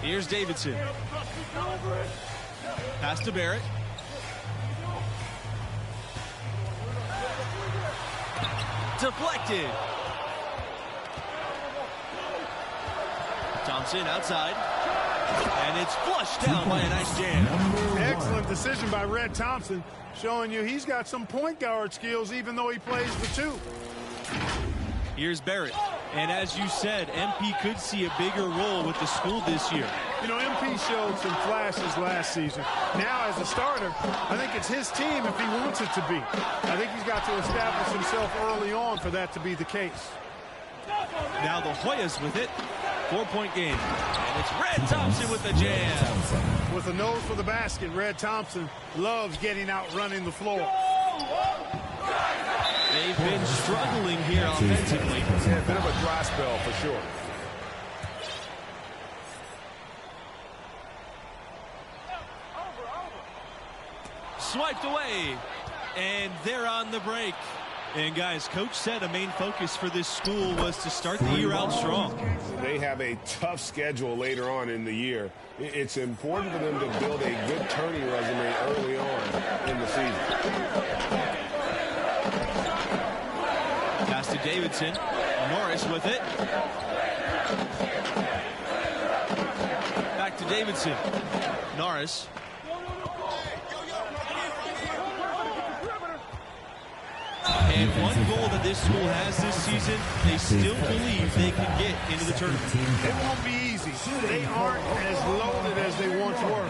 Here's Davidson. Pass to Barrett. Deflected. Thompson outside. And it's flushed down by a nice jam. Excellent decision by Red Thompson, showing you he's got some point guard skills even though he plays the two. Here's Barrett. And as you said, MP could see a bigger role with the school this year. You know, MP showed some flashes last season. Now, as a starter, I think it's his team if he wants it to be. I think he's got to establish himself early on for that to be the case. Now the Hoyas with it. 4-point game. And it's Red Thompson with the jam. With a nose for the basket, Red Thompson loves getting out running the floor. They've been struggling here offensively. Yeah, a bit of a dry spell for sure. Swiped away. And they're on the break. And guys, Coach said a main focus for this school was to start the year out strong. They have a tough schedule later on in the year. It's important for them to build a good turning resume early on in the season. Pass to Davidson. Norris with it. Back to Davidson. Norris. And one goal that this school has this season, they still believe they can get into the tournament. It won't be easy. They aren't as loaded as they once were.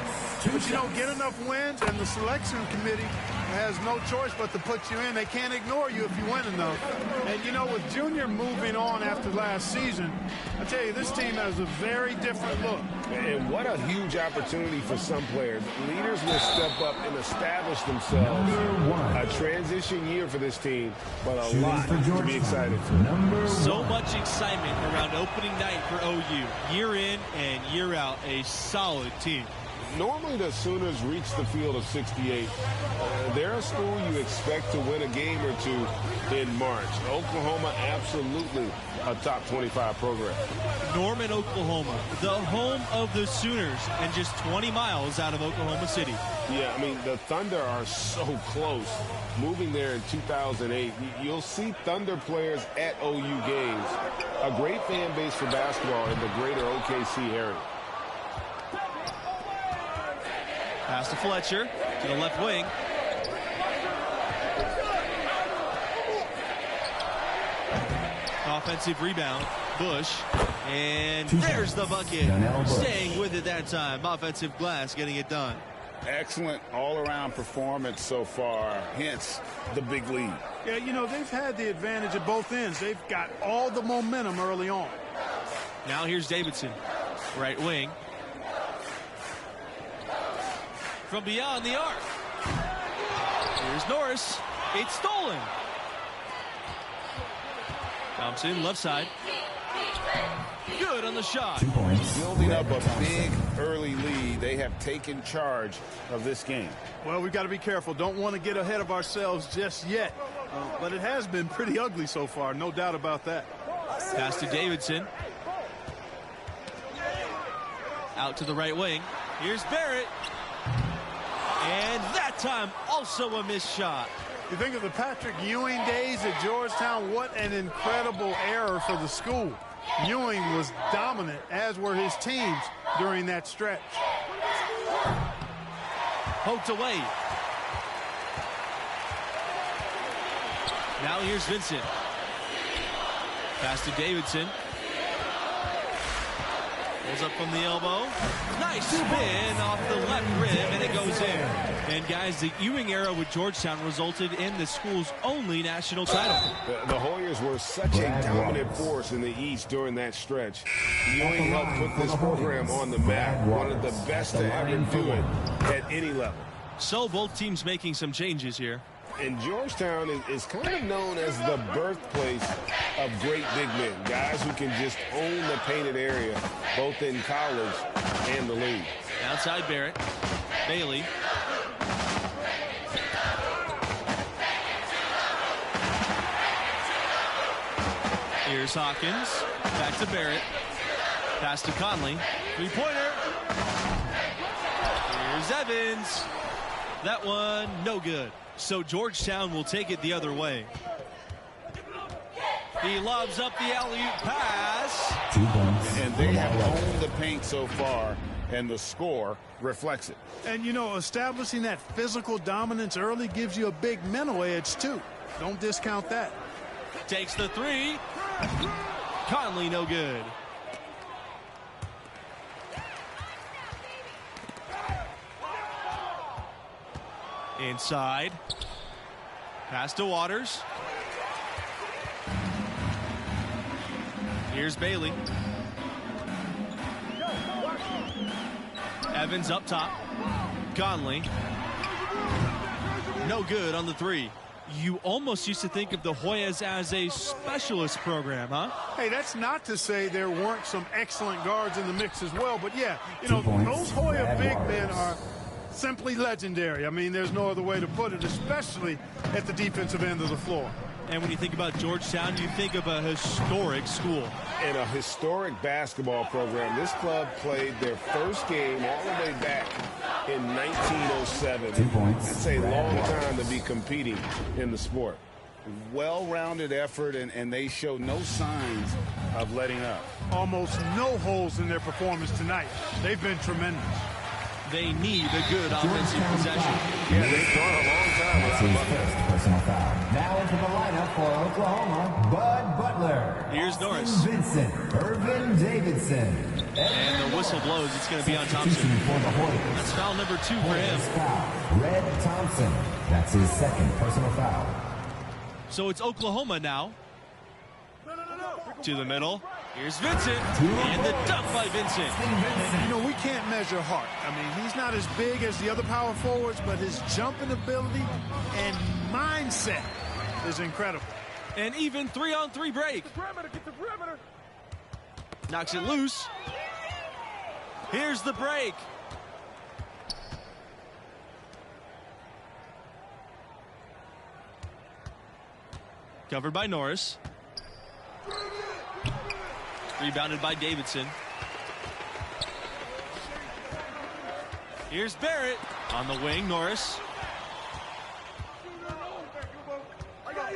But, you know, get enough wins, and the selection committee has no choice but to put you in. They can't ignore you if you win enough. And, you know, with Junior moving on after last season, I tell you, this team has a very different look. And what a huge opportunity for some players. Leaders will step up and establish themselves. A transition year for this team, but a lot to be excited for. So much excitement around opening night for OU. Year in and year out, a solid team. Normally the Sooners reach the field of 68. They're a school you expect to win a game or two in March. Oklahoma, absolutely a top 25 program. Norman, Oklahoma, the home of the Sooners, and just 20 miles out of Oklahoma City. Yeah, I mean, the Thunder are so close. Moving there in 2008, you'll see Thunder players at OU games. A great fan base for basketball in the greater OKC area. Pass to Fletcher to the left wing. Offensive rebound. Bush. And there's the bucket. Staying with it that time. Offensive glass getting it done. Excellent all-around performance so far, hence the big lead. Yeah, you know, they've had the advantage at both ends. They've got all the momentum early on. Now here's Davidson. Right wing. From beyond the arc. Here's Norris. It's stolen. Thompson, left side. Good on the shot. 2 points. Building up a big early lead. They have taken charge of this game. Well, we've got to be careful. Don't want to get ahead of ourselves just yet. But it has been pretty ugly so far, no doubt about that. Pass to Davidson. Out to the right wing. Here's Barrett. And that time, also a missed shot. You think of the Patrick Ewing days at Georgetown, what an incredible error for the school. Ewing was dominant, as were his teams during that stretch. Poked away. Now here's Vincent. Pass to Davidson. Pulls up from the elbow. Nice spin off the left rim, and it goes in. And, guys, the Ewing era with Georgetown resulted in the school's only national title. The Hoyas were such a dominant force in the East during that stretch. Ewing helped put this program on the map, one of the best to ever do it at any level. So both teams making some changes here. And Georgetown is kind of known as the birthplace of great big men, guys who can just own the painted area, both in college and the league. Outside Barrett. Bailey. Here's Hawkins. Back to Barrett. Pass to Conley. Three-pointer. Here's Evans. That one, no good. So Georgetown will take it the other way. He lobs up the alley-oop pass. And they have owned the paint so far, and the score reflects it. And, you know, establishing that physical dominance early gives you a big mental edge, too. Don't discount that. Takes the three. Conley, no good. Inside. Pass to Waters. Here's Bailey. Evans up top. Conley. No good on the three. You almost used to think of the Hoyas as a specialist program, huh? Hey, that's not to say there weren't some excellent guards in the mix as well. But, yeah, you know, those Hoya big men are simply legendary. I mean, there's no other way to put it, especially at the defensive end of the floor. And when you think about Georgetown, you think of a historic school. And a historic basketball program. This club played their first game all the way back in 1907. It's a long time to be competing in the sport. Well-rounded effort, and they show no signs of letting up. Almost no holes in their performance tonight. They've been tremendous. They need a good offensive possession. Yeah, they've gone a long time without a bucket. Personal foul. Now into the lineup for Oklahoma, Bud Butler. Here's Austin Norris. Vincent, Irvin Davidson. And the whistle blows. It's going to be on Thompson. For the Hoyas. That's foul number 2 for him. Foul. Red Thompson. That's his second personal foul. So it's Oklahoma now. To the middle. Here's Vincent. And the dunk by Vincent. You know, we can't measure heart. I mean, he's not as big as the other power forwards, but his jumping ability and mindset is incredible. An even 3-on-3 break. Knocks it loose. Here's the break. Covered by Norris. Rebounded by Davidson. Here's Barrett on the wing. Norris.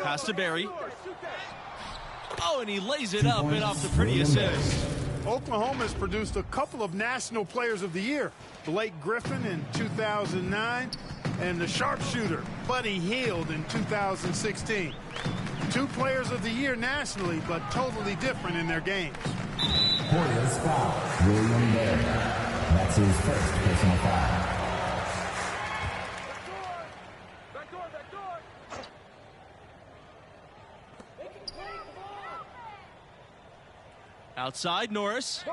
Pass to Barry. Oh, and he lays it up and off the pretty assist. Oklahoma has produced a couple of National Players of the Year. Blake Griffin in 2009 and the sharpshooter Buddy Hield in 2016. 2 Players of the Year nationally, but totally different in their games. Hoyas foul. William Barry. That's his first personal foul. Outside, Norris.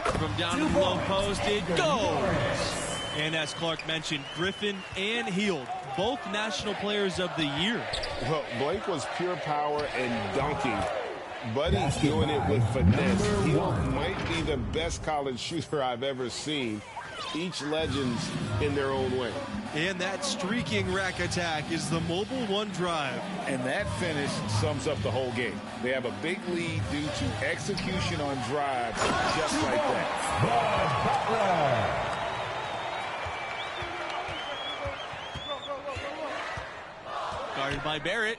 From down to the low post, it goes. And as Clark mentioned, Griffin and Hield, both National Players of the Year. Well, Blake was pure power and dunking. Buddy's doing it with finesse. Hield might be the best college shooter I've ever seen. Each legends in their own way. And that streaking rack attack is the Mobile One drive. And that finish sums up the whole game. They have a big lead due to execution on drives just like that. Guarded by Barrett.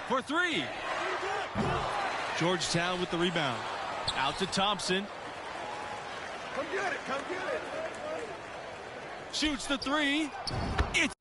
For 3. Georgetown with the rebound. Out to Thompson. Come get it, come get it. Shoots the 3. It's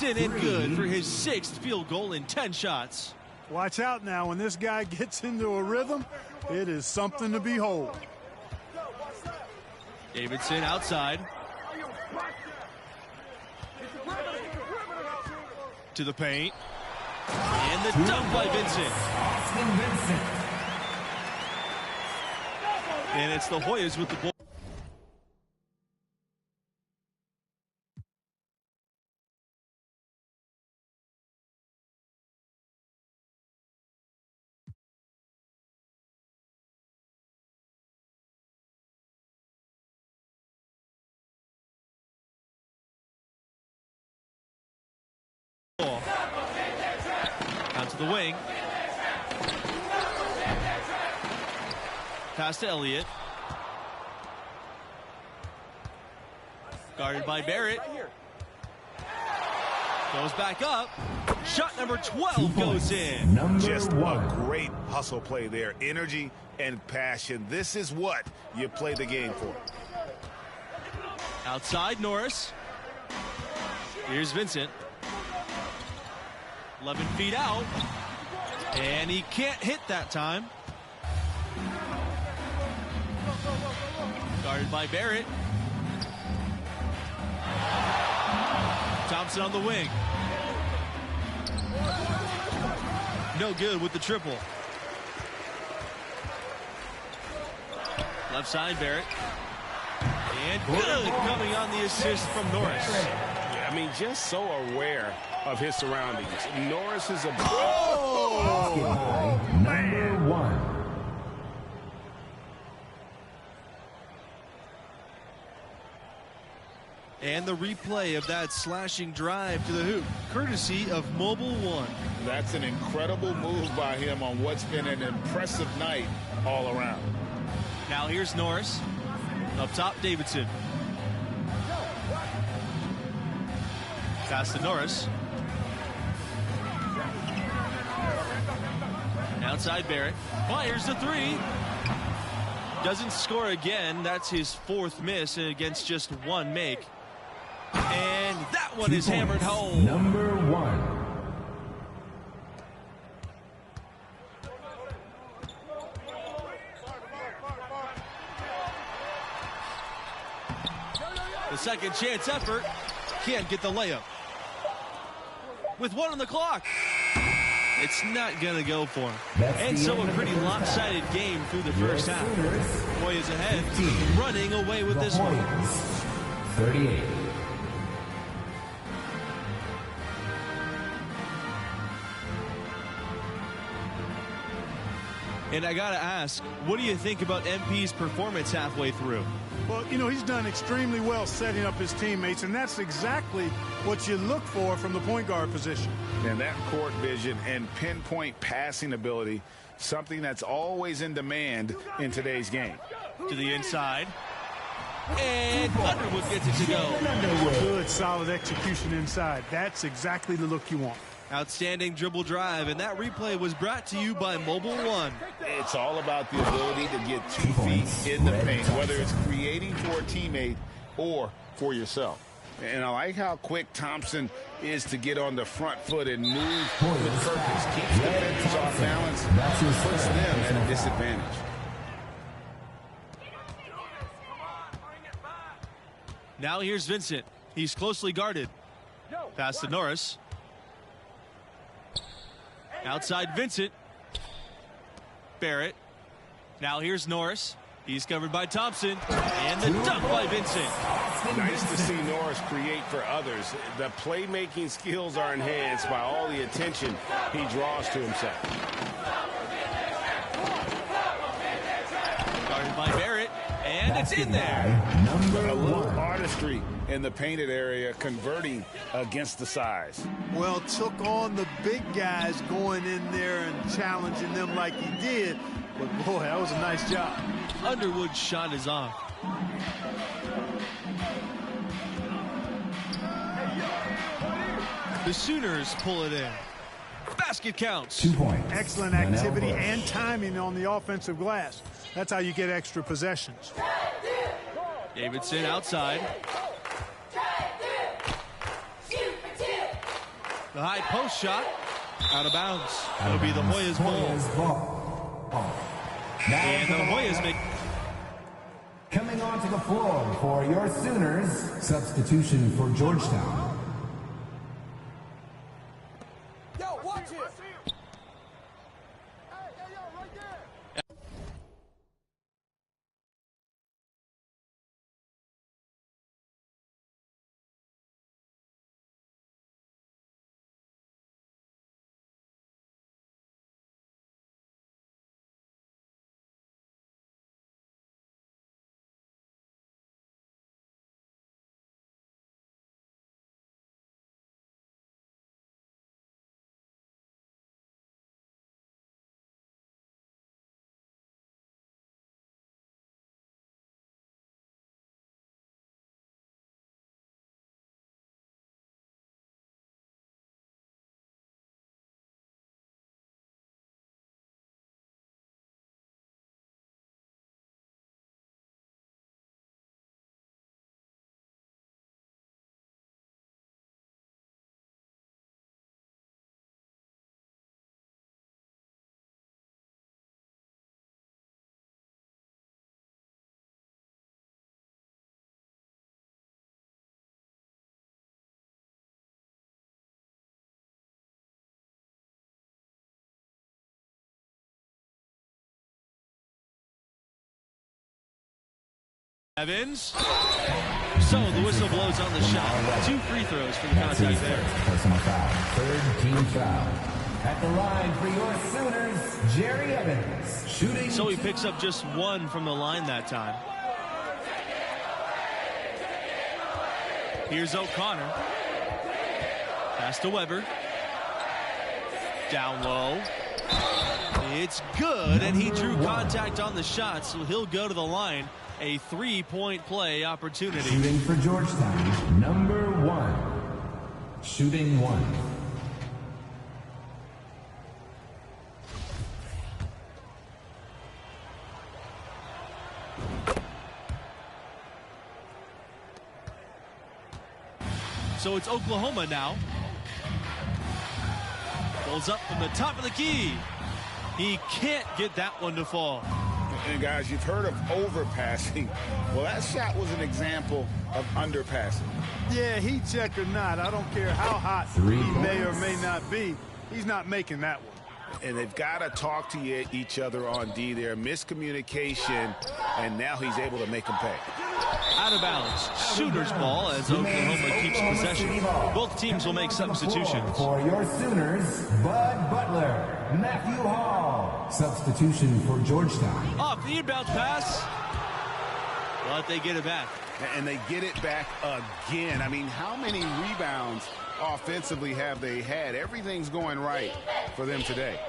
in and good for his 6th field goal in 10 shots. Watch out now. When this guy gets into a rhythm, it is something to behold. Davidson outside. To the paint. And the dunk by Vincent. Austin Vincent. And it's the Hoyas with the ball. Out to the wing. Pass to Elliott. Guarded by Barrett. Goes back up. Shot number 12 goes in. Just a great hustle play there. Energy and passion. This is what you play the game for. Outside Norris. Here's Vincent. 11 feet out. And he can't hit that time. Guarded by Barrett. Thompson on the wing. No good with the triple. Left side, Barrett. And good coming on the assist from Norris. I mean, just so aware of his surroundings. Norris is a... Oh! Number 1. And the replay of that slashing drive to the hoop, courtesy of Mobile One. That's an incredible move by him on what's been an impressive night all around. Now here's Norris. Up top, Davidson. Pass to Norris. Outside Barrett. Fires the three. Doesn't score again. That's his fourth miss against just one make. And that one is hammered home. Number 1. The second chance effort. Can't get the layup. With 1 on the clock. It's not going to go for him. And so a pretty lopsided game through the first half. Hoyas ahead, running away with this one. 38. And I got to ask, what do you think about MP's performance halfway through? Well, you know, he's done extremely well setting up his teammates, and that's exactly what you look for from the point guard position. And that court vision and pinpoint passing ability, something that's always in demand in today's game. To the inside. And Underwood gets it to go. Good, solid execution inside. That's exactly the look you want. Outstanding dribble drive, and that replay was brought to you by Mobile One. It's all about the ability to get 2 feet in the paint, whether it's creating for a teammate or for yourself. And I like how quick Thompson is to get on the front foot and move with purpose. Keeps defenders off balance, puts them at a disadvantage. Now here's Vincent. He's closely guarded. Pass to Norris. Outside Vincent. Barrett. Now here's Norris. He's covered by Thompson. And the dunk by Vincent. Nice to see Norris create for others. The playmaking skills are enhanced by all the attention he draws to himself. Guarded by Barrett. And it's in there. A little artistry in the painted area, converting against the size. Well, took on the big guys going in there and challenging them like he did. But, boy, that was a nice job. Underwood's shot is off. The Sooners pull it in. Basket counts. 2 points. Excellent activity and timing on the offensive glass. That's how you get extra possessions. Davidson outside. The high post shot. Out of bounds. It'll be the Hoyas ball. And the Hoyas make... Coming onto the floor for your Sooners. Substitution for Georgetown. Evans. So the whistle blows on the shot. 2 free throws for the contact there. Personal foul. Third team foul. At the line for your Sooners, Jerry Evans. Shooting. So he picks up just 1 from the line that time. Here's O'Connor. Pass to Weber. Down low. It's good, and he drew contact on the shot, so he'll go to the line. A 3-point play opportunity. Shooting for Georgetown, number 1. Shooting 1. So it's Oklahoma now. Pulls up from the top of the key. He can't get that one to fall. And guys, you've heard of overpassing. Well, that shot was an example of underpassing. Yeah, heat check or not, I don't care how hot he may or may not be. He's not making that one. And they've got to talk to each other on D there. Miscommunication, and now he's able to make them pay. Out of bounds. Sooners ball as Oklahoma keeps possession. Both teams will make substitutions. For your Sooners, Bud Butler, Matthew Hall. Substitution for Georgetown. Off the inbound pass. But they get it back. And they get it back again. I mean, how many rebounds offensively have they had? Everything's going right for them today.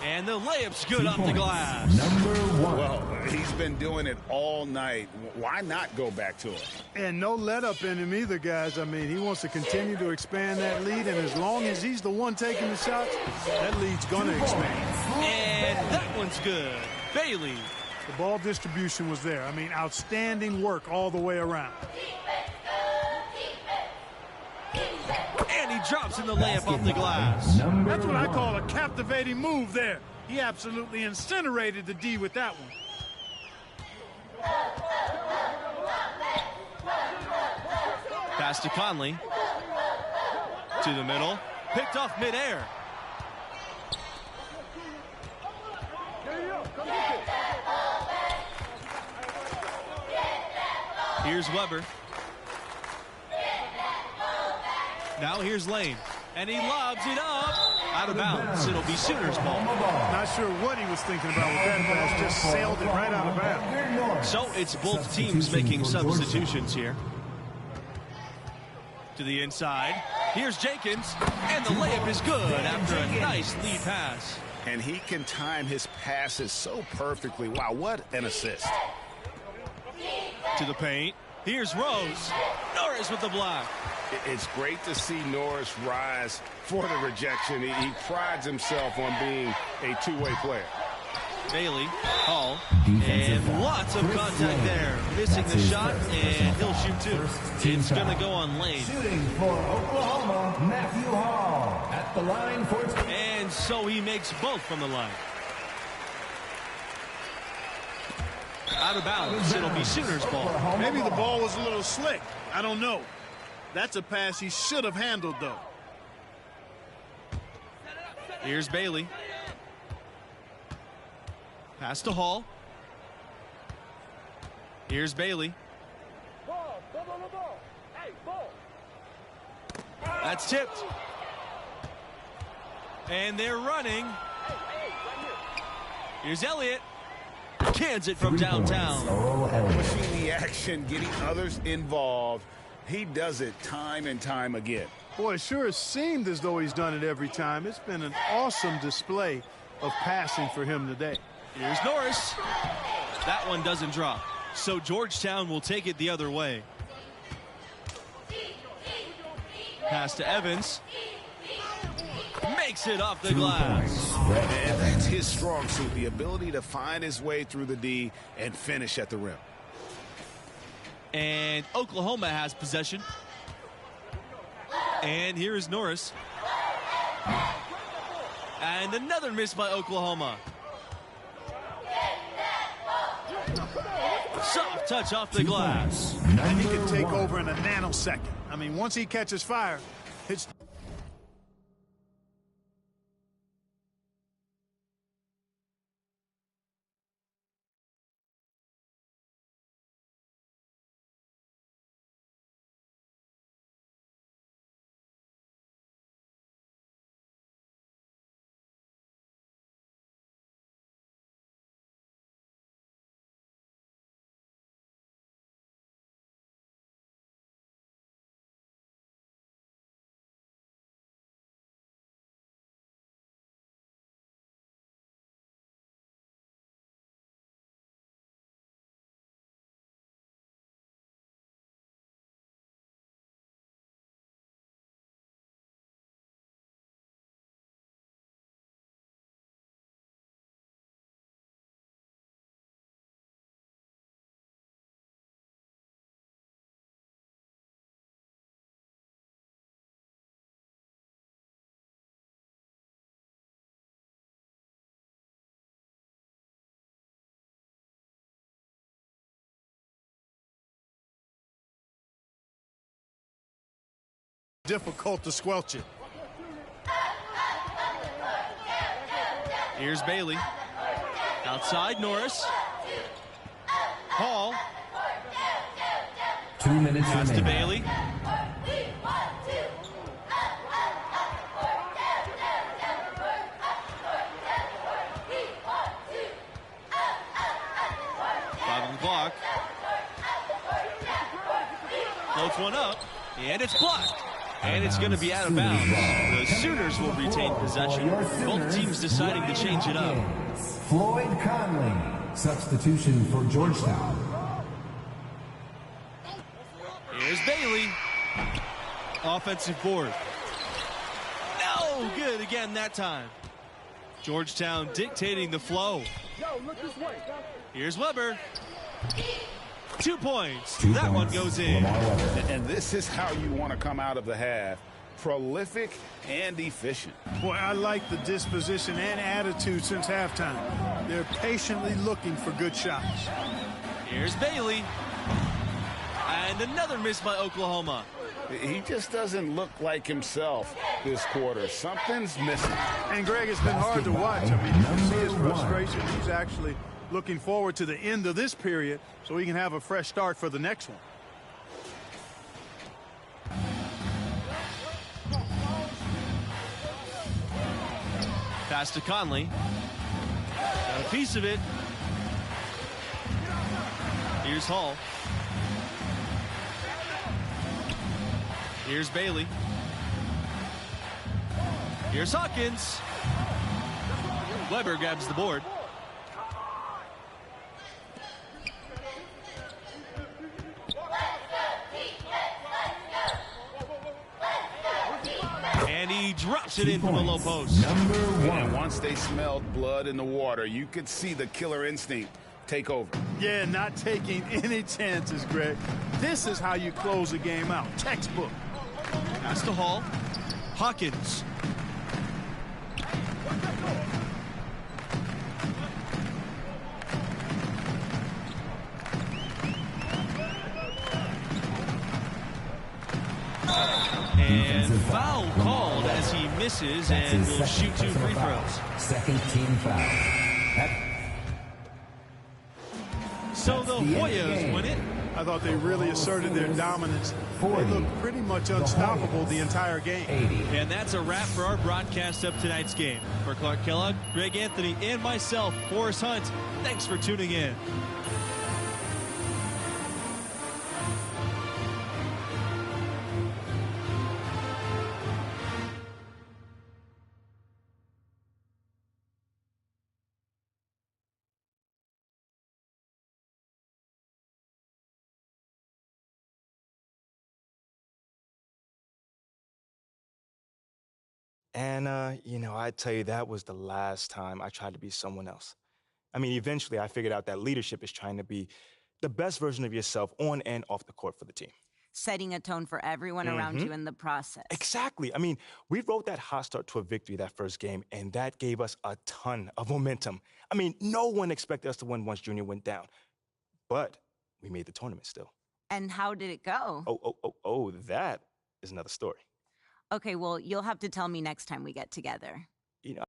And the layup's good off the glass. Number 1. Well, he's been doing it all night. Why not go back to it? And no let up in him either, guys. I mean, he wants to continue to expand that lead, and as long as he's the one taking the shots, that lead's going to expand. And that one's good. Bailey. The ball distribution was there. I mean, outstanding work all the way around. And he drops in the layup off the glass. That's what I call a captivating move there. He absolutely incinerated the D with that one. Pass to Conley. To the middle. Picked off midair. Here's Weber. Now here's Lane. And he lobs it up. Out of bounds. It'll be Sooners ball. Not sure what he was thinking about with that pass. Just sailed it right out of bounds. So it's both teams making substitutions here. To the inside. Here's Jenkins. And the layup is good after a nice lead pass. And he can time his passes so perfectly. Wow, what an assist. To the paint. Here's Rose. Norris with the block. It's great to see Norris rise for the rejection. He prides himself on being a two-way player. Bailey, Hall, and lots of contact there. Missing the shot, and he'll shoot 2. It's going to go on Lane. Shooting for Oklahoma, Matthew Hall. At the line for... And so he makes both from the line. Out of bounds. It'll be Sooners ball. Maybe the ball was a little slick. I don't know. That's a pass he should have handled, though. Here's Bailey. Pass to Hall. Here's Bailey. That's tipped. And they're running. Here's Elliott. Cans it from downtown. Pushing the action, getting others involved. He does it time and time again. Boy, it sure seemed as though he's done it every time. It's been an awesome display of passing for him today. Here's Norris. That one doesn't drop. So Georgetown will take it the other way. Pass to Evans. Makes it off the glass. And that's his strong suit, the ability to find his way through the D and finish at the rim. And Oklahoma has possession. And here is Norris. And another miss by Oklahoma. Soft touch off the glass. And he can take over in a nanosecond. I mean, once he catches fire, it's difficult to squelch it. Here's Bailey. Outside, Norris. Hall. 2 minutes Pass to remaining. Bailey. Five on the clock. Floats one up, and it's blocked. And it's going to be out of bounds. The Sooners will retain possession. Both teams deciding to change it up. Floyd Conley, substitution for Georgetown. Here's Bailey. Offensive board. No, good again that time. Georgetown dictating the flow. Here's Weber. 2 points. That one goes in. And this is how you want to come out of the half. Prolific and efficient. Boy, I like the disposition and attitude since halftime. They're patiently looking for good shots. Here's Bailey. And another miss by Oklahoma. He just doesn't look like himself this quarter. Something's missing. And Greg, it's been hard to watch. I mean, you can see his frustration. He's actually looking forward to the end of this period so he can have a fresh start for the next one. Pass to Conley. Got a piece of it. Here's Hall. Here's Bailey. Here's Hawkins. Weber grabs the board. And he drops it in from the low post. Number one. And once they smelled blood in the water, you could see the killer instinct take over. Yeah, not taking any chances, Greg. This is how you close a game out. Textbook. Pass to Hall. Hawkins. And foul called as he misses and will shoot 2 free throws. Second team foul. So the Hoyas win it. I thought they really asserted their dominance. They 40. looked pretty much unstoppable the entire game. 80. And that's a wrap for our broadcast of tonight's game. For Clark Kellogg, Greg Anthony, and myself, Forrest Hunt, thanks for tuning in. And, you know, I tell you, that was the last time I tried to be someone else. I mean, eventually I figured out that leadership is trying to be the best version of yourself on and off the court for the team. Setting a tone for everyone around you in the process. Exactly. I mean, we wrote that hot start to a victory that first game, and that gave us a ton of momentum. I mean, no one expected us to win once Junior went down. But we made the tournament still. And how did it go? Oh, that is another story. Okay, well, you'll have to tell me next time we get together. You know,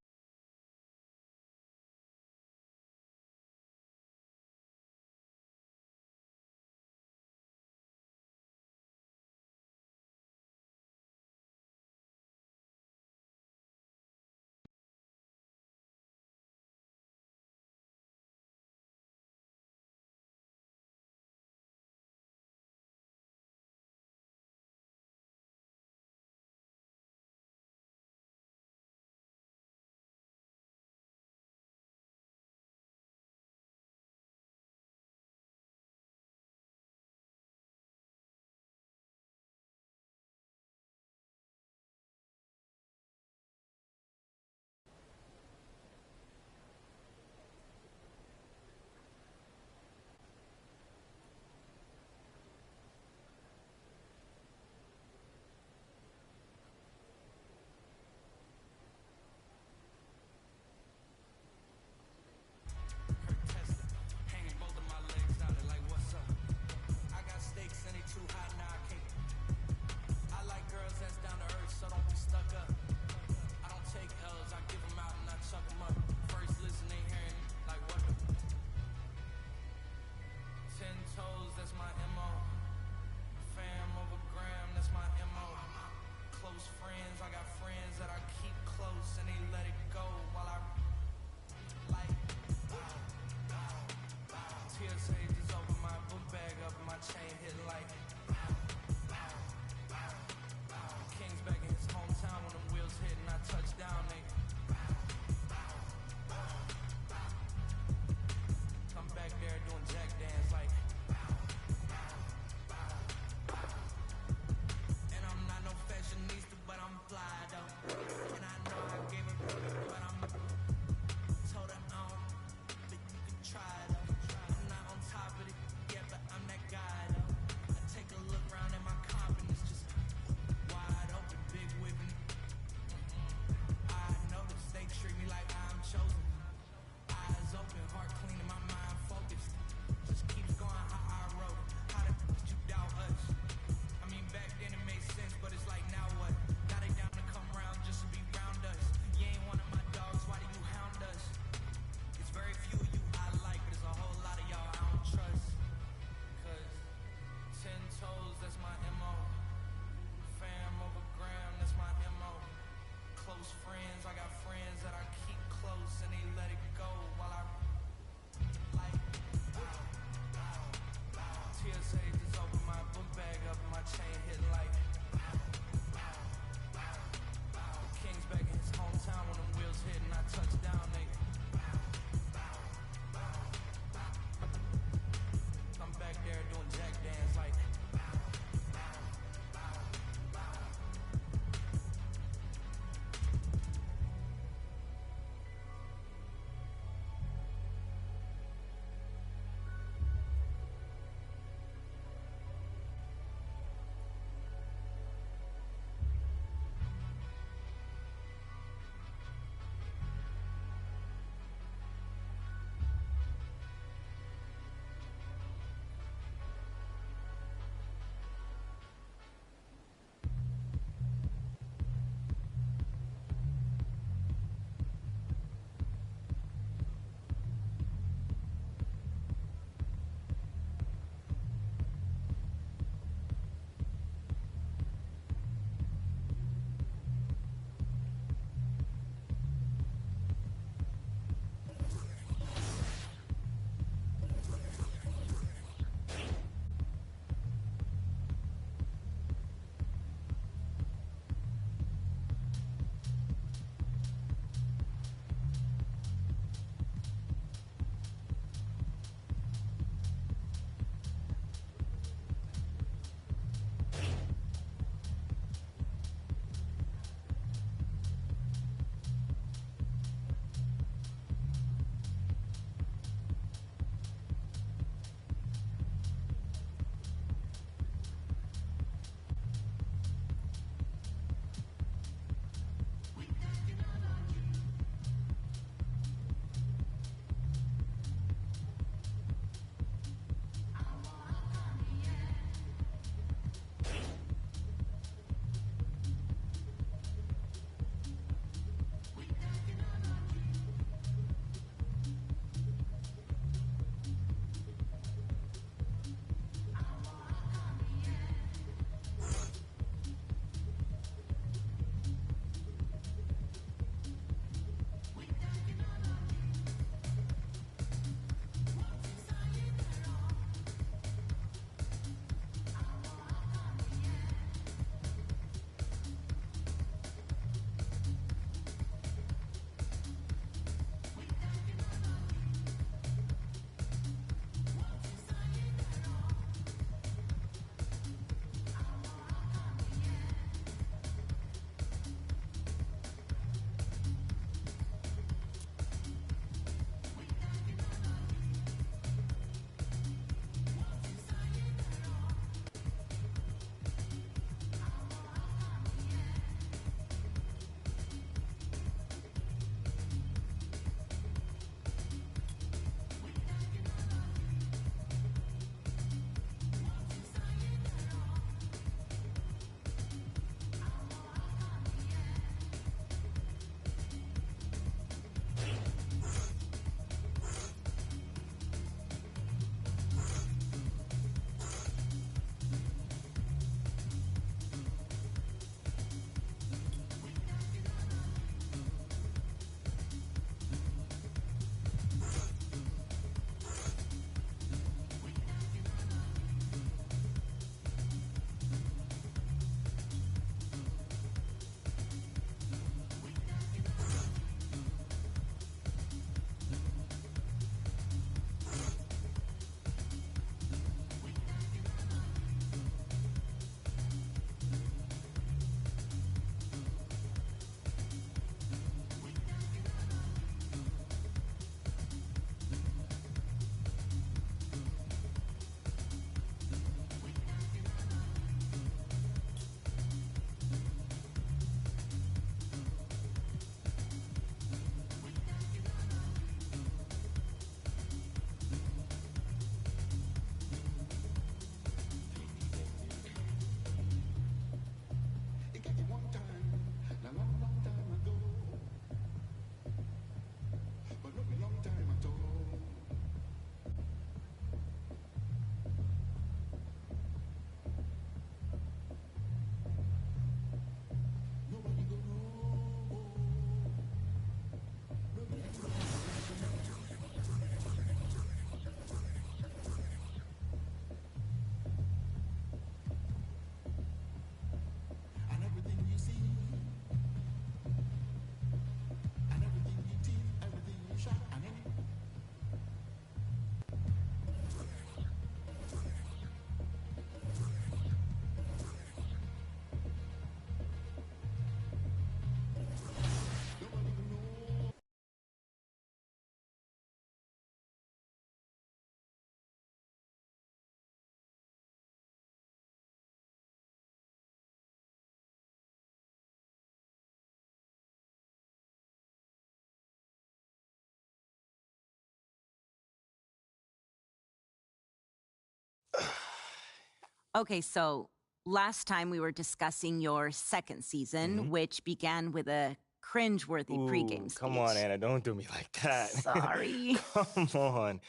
Okay, so last time we were discussing your second season, which began with a cringeworthy pregame speech. Come on, Anna, don't do me like that. Sorry. Come on.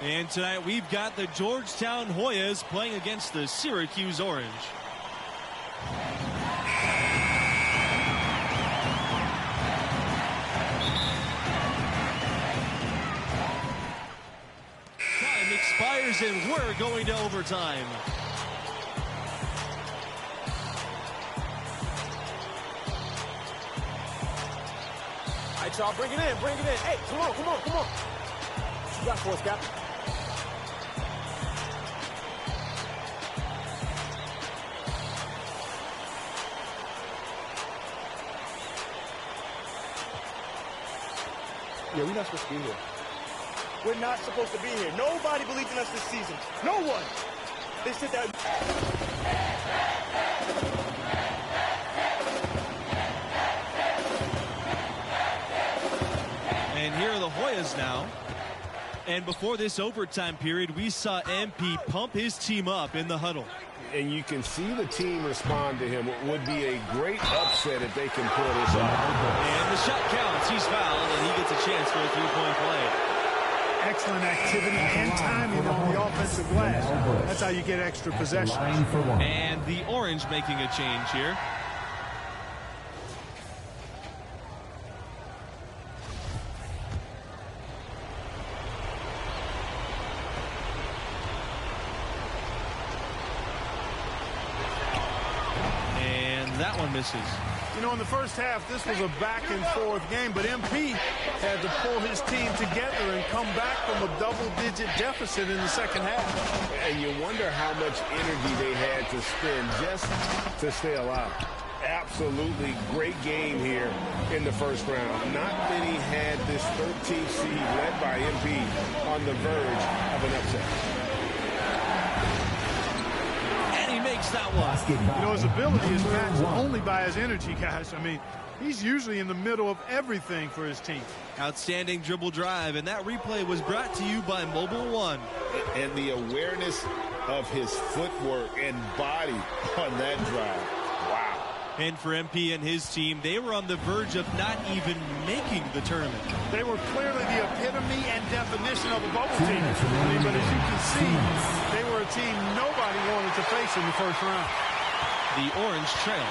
And tonight we've got the Georgetown Hoyas playing against the Syracuse Orange. Time expires and we're going to overtime. All right, y'all, bring it in, bring it in. Hey, come on, come on, come on. What you got for us, Captain? Yeah, we're not supposed to be here. We're not supposed to be here. Nobody believed in us this season. No one. They said that. And here are the Hoyas now. And before this overtime period, we saw MP pump his team up in the huddle. And you can see the team respond to him. It would be a great upset if they can pull this off. And the shot counts. He's fouled, and he gets a chance for a three-point play. Excellent activity and timing on the offensive glass. That's how you get extra possessions. And the Orange making a change here. That one misses. You know, in the first half, this was a back-and-forth game, but MP had to pull his team together and come back from a double-digit deficit in the second half. And you wonder how much energy they had to spend just to stay alive. Absolutely great game here in the first round. Not many had this 13th seed led by MP on the verge of an upset. Makes that one. You know, his ability is matched only by his energy, guys. I mean, he's usually in the middle of everything for his team. Outstanding dribble drive, and that replay was brought to you by Mobile One. And the awareness of his footwork and body on that drive. Wow. And for MP and his team, they were on the verge of not even making the tournament. They were clearly the epitome and definition of a bubble team. But as you can see, they were a team nobody wanted to face in the first round. The Orange trail.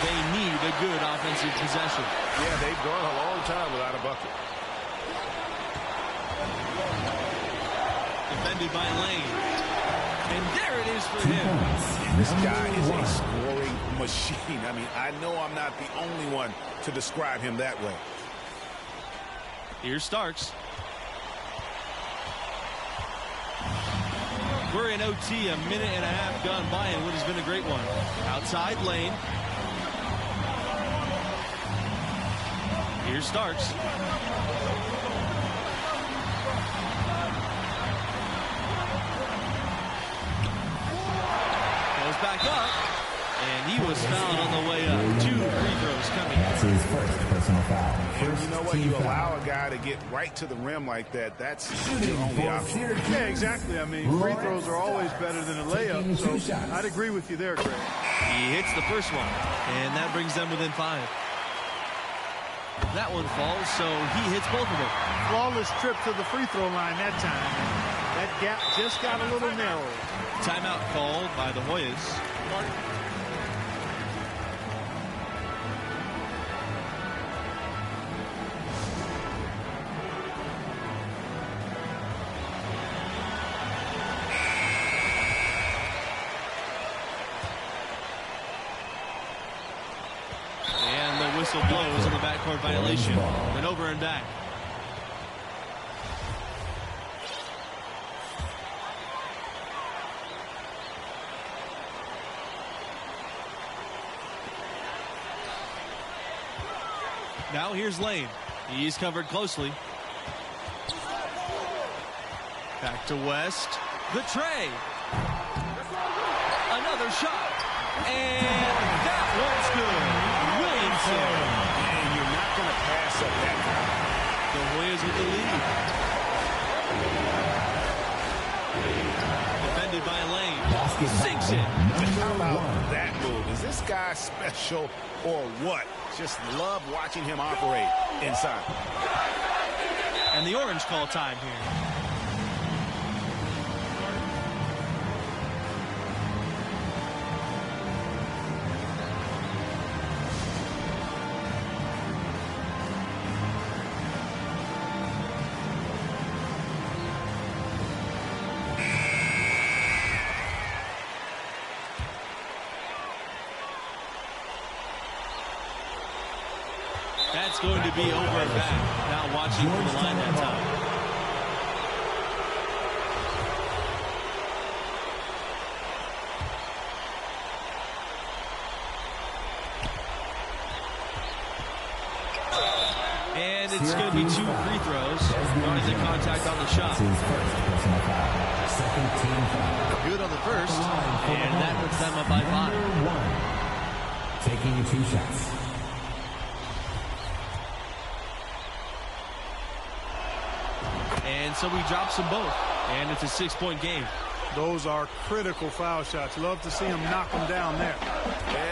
They need a good offensive possession. Yeah, they've gone a long time without a bucket. Defended by Lane. And there it is for him. This guy is a scoring machine. I mean, I know I'm not the only one to describe him that way. Here's Starks. We're in OT, a minute and a half gone by, and what has been a great one. Outside Lane. Here's Starks. Goes back up, and he was fouled on the way up. 2 free throws coming. That's his first personal foul. And you know what? You allow a guy to get right to the rim like that. That's the only option. Yeah, exactly. I mean, free throws are always better than a layup, so I'd agree with you there, Greg. He hits the first one, and that brings them within 5. That one falls, so he hits both of them. Flawless trip to the free throw line that time. That gap just got a little narrow. Timeout called by the Hoyas. And the whistle blows on the backcourt violation. And over and back. Now here's Lane. He's covered closely. Back to West. The tray. Another shot. And that one's good. Williamson. And you're not going to pass up that time. The Hoyas with the lead. Defended by Lane. Sinks it. How about that move? Is this guy special or what? Just love watching him operate inside. And the Orange call time here. That's going to be over and back. Now watching from the line that time. And it's going to be 2 free throws. Running the contact on the shot. Good on the first. And that puts them up by 5. Taking 2 shots. And so he drops them both. And it's a 6-point game. Those are critical foul shots. Love to see him knock them down there.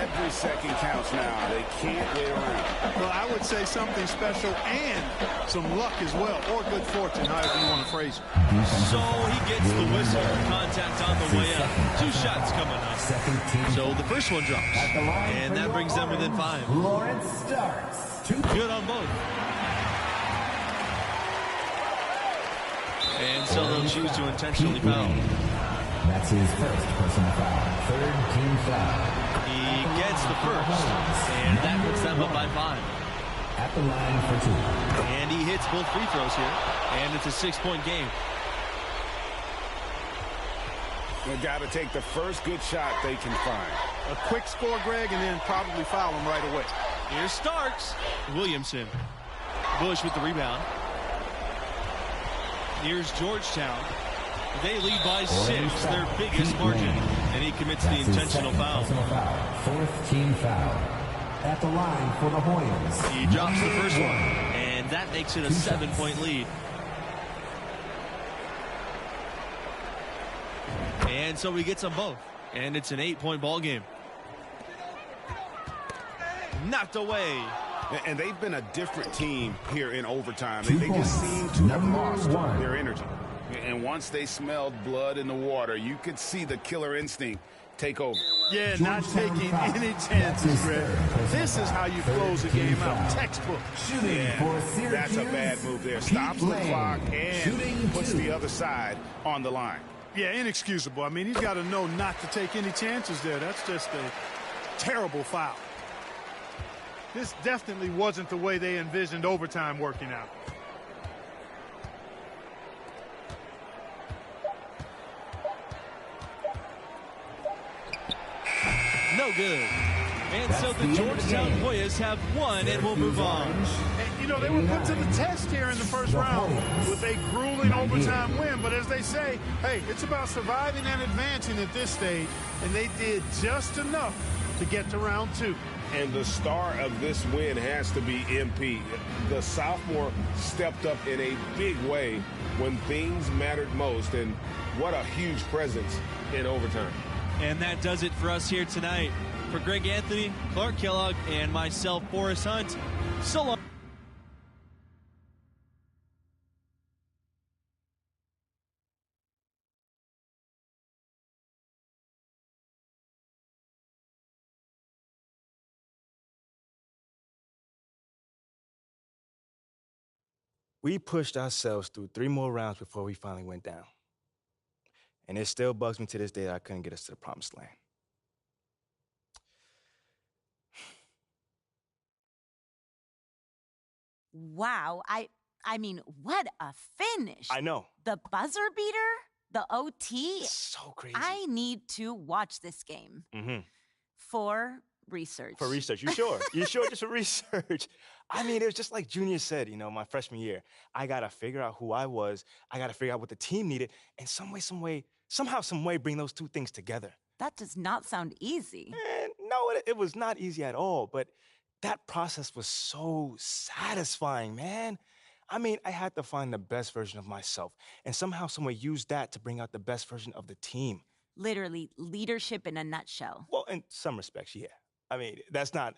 Every second counts now. They can't wait around. Well, I would say something special and some luck as well, or good fortune, however you want to phrase it. So he gets the whistle. Contact on the way up. 2 shots coming up. So the first one drops. And that brings them within 5. Lawrence starts. Good on both. And so they'll choose to intentionally foul. That's his first personal foul. 3rd team foul. He gets the first. And that puts them up by 5. At the line for 2. And he hits both free throws here. And it's a 6-point game. They've got to take the first good shot they can find. A quick score, Greg, and then probably foul him right away. Here's Starks. Williamson. Bush with the rebound. Here's Georgetown. They lead by 6, their biggest margin. And he commits the intentional foul. 4th team foul. At the line for the Hoyas. He drops the first one. And that makes it a 7-point lead. And so he gets them both. And it's an 8-point ball game. Knocked away. And they've been a different team here in overtime. They just seem to have lost their energy. And once they smelled blood in the water, you could see the killer instinct take over. Yeah, not taking any chances, Greg. This is how you close a game out. Textbook. Yeah, that's a bad move there. Stops the clock and puts the other side on the line. Yeah, inexcusable. I mean, he's got to know not to take any chances there. That's just a terrible foul. This definitely wasn't the way they envisioned overtime working out. No good. And so the Georgetown Hoyas have won and will move on. And, you know, they were put to the test here in the first round with a grueling overtime win. But as they say, hey, it's about surviving and advancing at this stage. And they did just enough to get to round 2. And the star of this win has to be MP. The sophomore stepped up in a big way when things mattered most. And what a huge presence in overtime. And that does it for us here tonight. For Greg Anthony, Clark Kellogg, and myself, Forrest Hunt, so long. We pushed ourselves through 3 more rounds before we finally went down. And it still bugs me to this day that I couldn't get us to the promised land. Wow. I mean, what a finish. I know. The buzzer beater, the OT. So crazy. I need to watch this game. Mm-hmm. For research. For research, you sure? You sure just for research? I mean, it was just like Junior said, you know, my freshman year. I got to figure out who I was. I got to figure out what the team needed. And somehow, some way, bring those two things together. That does not sound easy. No, it was not easy at all. But that process was so satisfying, man. I mean, I had to find the best version of myself and somehow, some way use that to bring out the best version of the team. Literally, leadership in a nutshell. Well, in some respects, yeah. I mean, that's not